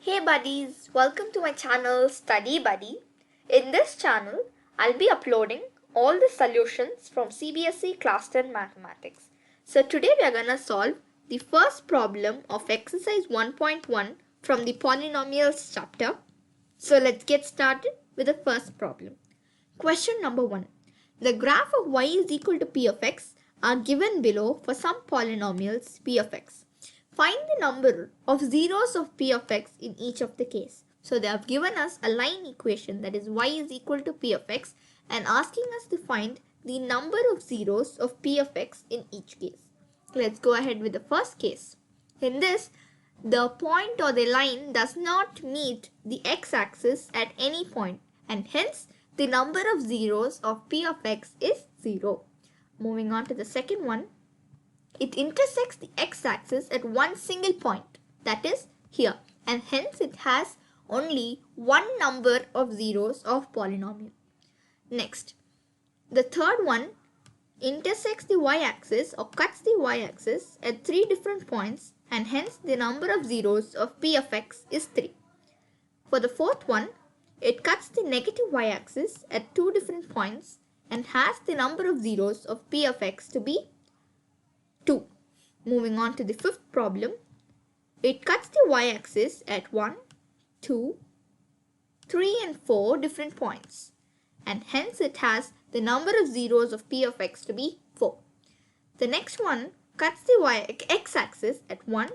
Hey buddies, welcome to my channel Study Buddy. In this channel, I'll be uploading all the solutions from CBSE Class 10 Mathematics. So today we are going to solve the first problem of exercise 1.1 from the polynomials chapter. So let's get started with the first problem. Question number 1. The graph of y is equal to p of x are given below for some polynomials p of x. Find the number of zeros of p of x in each of the case. So they have given us a line equation, that is y is equal to p of x, and asking us to find the number of zeros of p of x in each case. Let's go ahead with the first case. In this, the point or the line does not meet the x-axis at any point, and hence the number of zeros of p of x is 0. Moving on to the second one. It intersects the x-axis at one single point, that is here, and hence it has only one number of zeros of polynomial. Next, the third one intersects the y-axis or cuts the y-axis at three different points, and hence the number of zeros of p of x is 3. For the fourth one, it cuts the negative y-axis at two different points and has the number of zeros of p of x to be 2. Moving on to the fifth problem, it cuts the y-axis at 1, 2, 3 and 4 different points, and hence it has the number of zeros of p of x to be 4. The next one cuts the x-axis at 1,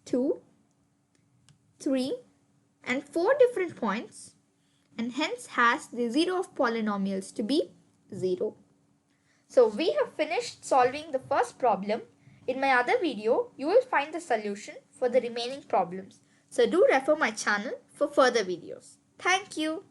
2, 3 and 4 different points, and hence has the zero of polynomials to be 0. So we have finished solving the first problem. In my other video, you will find the solution for the remaining problems. So do refer my channel for further videos. Thank you.